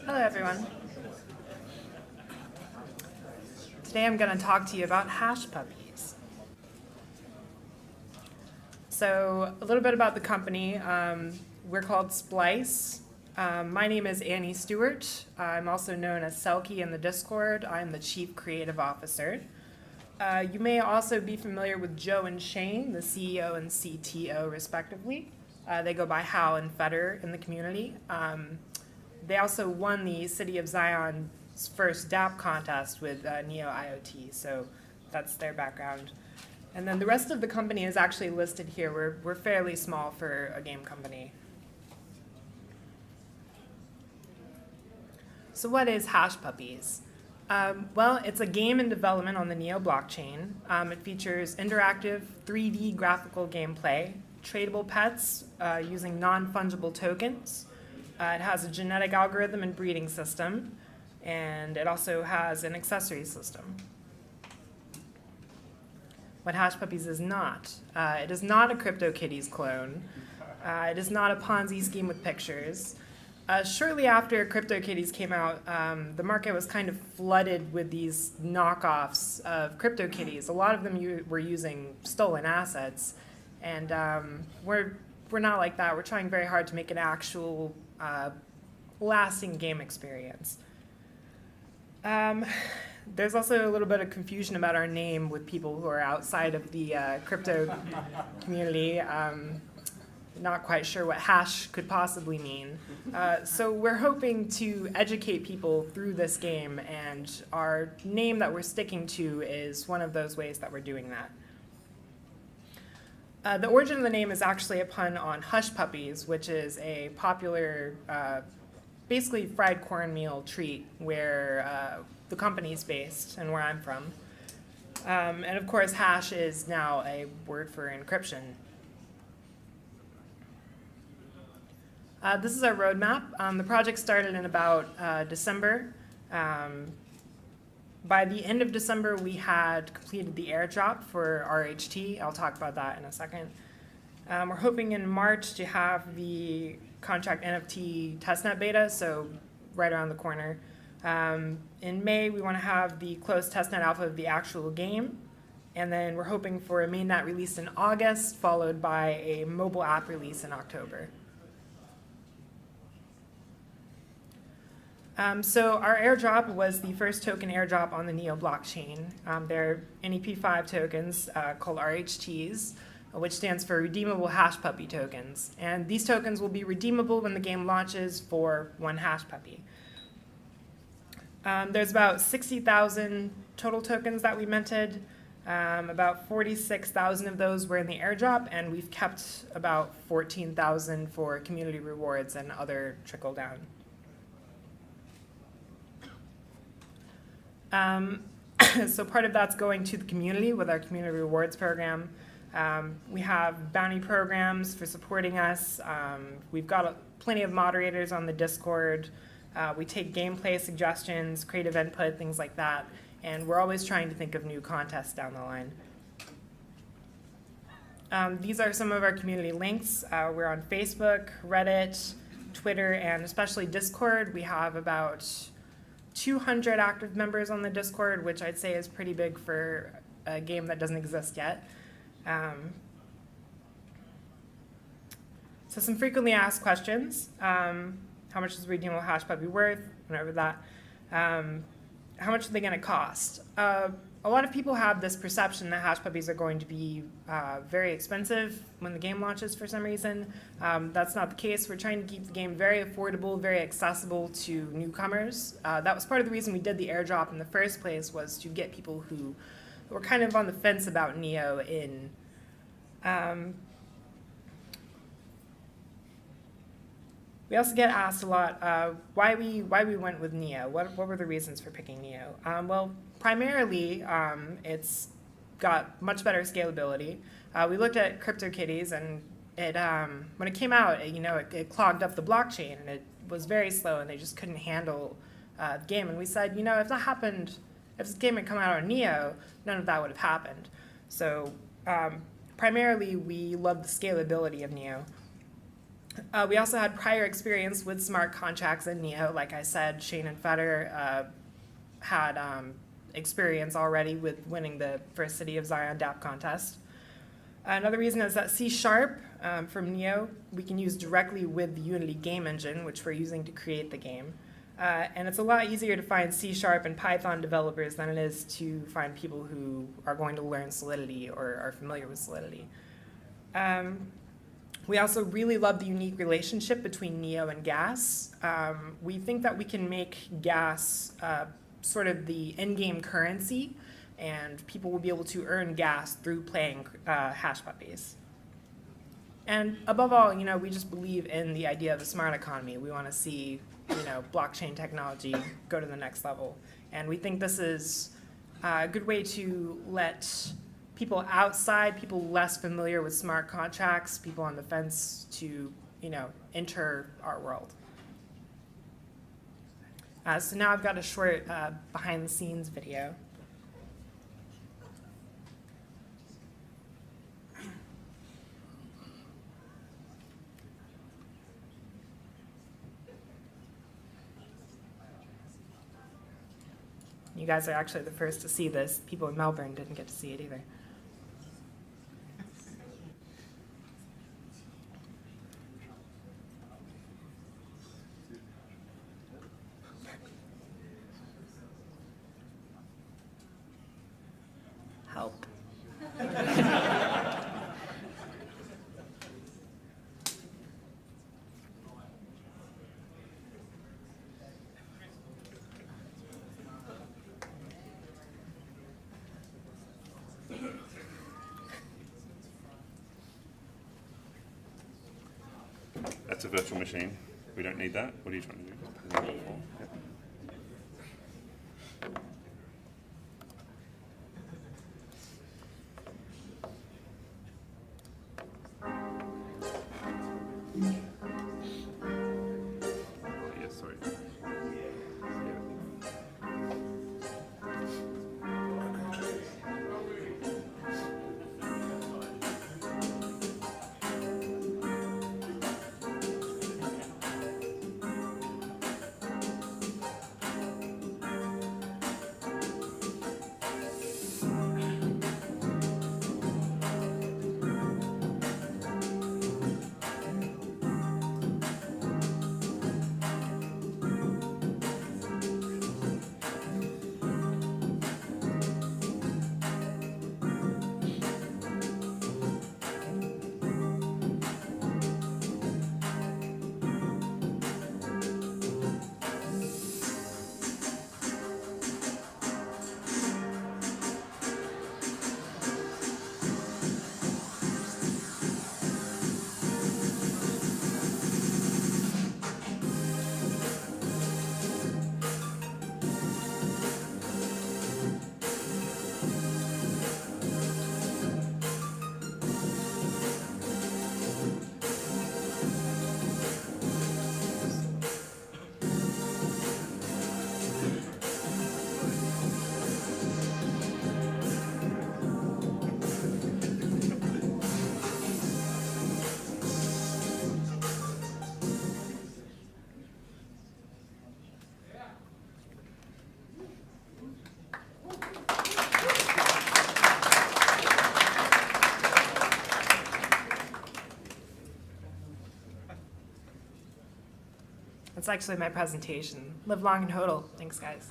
Hello, everyone. Today I'm going to talk to you about HashPuppies. So a little bit about the company. We're called Splice. My name is Annie Stewart. I'm also known as Selkie in the Discord. I'm the Chief Creative Officer. You may also be familiar with Joe and Shane, the CEO and CTO respectively. They go by Hal and Feder in the community. They also won the City of Zion's first DApp contest with Neo IoT, so that's their background. And then the rest of the company is actually listed here. We're fairly small for a game company. So what is HashPuppies? Well, it's a game in development on the Neo blockchain. It features interactive 3D graphical gameplay, tradable pets using non-fungible tokens. It has a genetic algorithm and breeding system, and it also has an accessory system. What HashPuppies is not. It is not a CryptoKitties clone. It is not a Ponzi scheme with pictures. Shortly after CryptoKitties came out, the market was kind of flooded with these knockoffs of CryptoKitties. A lot of them were using stolen assets, and we're not like that. We're trying very hard to make an actual lasting game experience. There's also a little bit of confusion about our name with people who are outside of the crypto community. Not quite sure what hash could possibly mean. So we're hoping to educate people through this game, and our name that we're sticking to is one of those ways that we're doing that. The origin of the name is actually a pun on HashPuppies, which is a popular, basically fried cornmeal treat where the company's based and where I'm from. And of course, hash is now a word for encryption. This is our roadmap. The project started in about December. By the end of December, we had completed the airdrop for RHT. I'll talk about that in a second. We're hoping in March to have the contract NFT testnet beta, so right around the corner. In May, we want to have the closed testnet alpha of the actual game. And then we're hoping for a mainnet release in August, followed by a mobile app release in October. So our airdrop was the first token airdrop on the Neo blockchain. They're NEP5 tokens called RHTs, which stands for Redeemable HashPuppy tokens. And these tokens will be redeemable when the game launches for one HashPuppy. There's about 60,000 total tokens that we minted. About 46,000 of those were in the airdrop, and we've kept about 14,000 for community rewards and other trickle down. So part of that's going to the community with our community rewards program. We have bounty programs for supporting us. We've got plenty of moderators on the Discord. We take gameplay suggestions, creative input, things like that. And we're always trying to think of new contests down the line. These are some of our community links. We're on Facebook, Reddit, Twitter, and especially Discord. We have about 200 active members on the Discord, which I'd say is pretty big for a game that doesn't exist yet. So some frequently asked questions. How much is redeemable HashPuppy worth? Went over that. How much are they going to cost? A lot of people have this perception that HashPuppies are going to be very expensive when the game launches for some reason. That's not the case. We're trying to keep the game very affordable, very accessible to newcomers. That was part of the reason we did the airdrop in the first place, was to get people who were kind of on the fence about Neo in. We also get asked a lot why we went with Neo. What were the reasons for picking Neo? Well, primarily, it's got much better scalability. We looked at CryptoKitties, and it when it came out, it clogged up the blockchain, and it was very slow, and they just couldn't handle the game. And we said, if that happened, if this game had come out on Neo, none of that would have happened. So primarily, we love the scalability of Neo. We also had prior experience with smart contracts and Neo. Like I said, Shane and Fetter had experience already with winning the first City of Zion DApp contest. Another reason is that C# from Neo we can use directly with the Unity game engine, which we're using to create the game. And it's a lot easier to find C# and Python developers than it is to find people who are going to learn Solidity or are familiar with Solidity. We also really love the unique relationship between Neo and Gas. We think that we can make Gas sort of the in-game currency, and people will be able to earn gas through playing HashPuppies. And above all, we just believe in the idea of the smart economy. We want to see, blockchain technology go to the next level. And we think this is a good way to let people outside, people less familiar with smart contracts, people on the fence to, enter our world. So now I've got a short behind-the-scenes video. You guys are actually the first to see this. People in Melbourne didn't get to see it either. Help. That's a virtual machine. We don't need that. What are you trying to do? Yep. Yes, sorry. That's actually my presentation. Live long and hodl. Thanks, guys.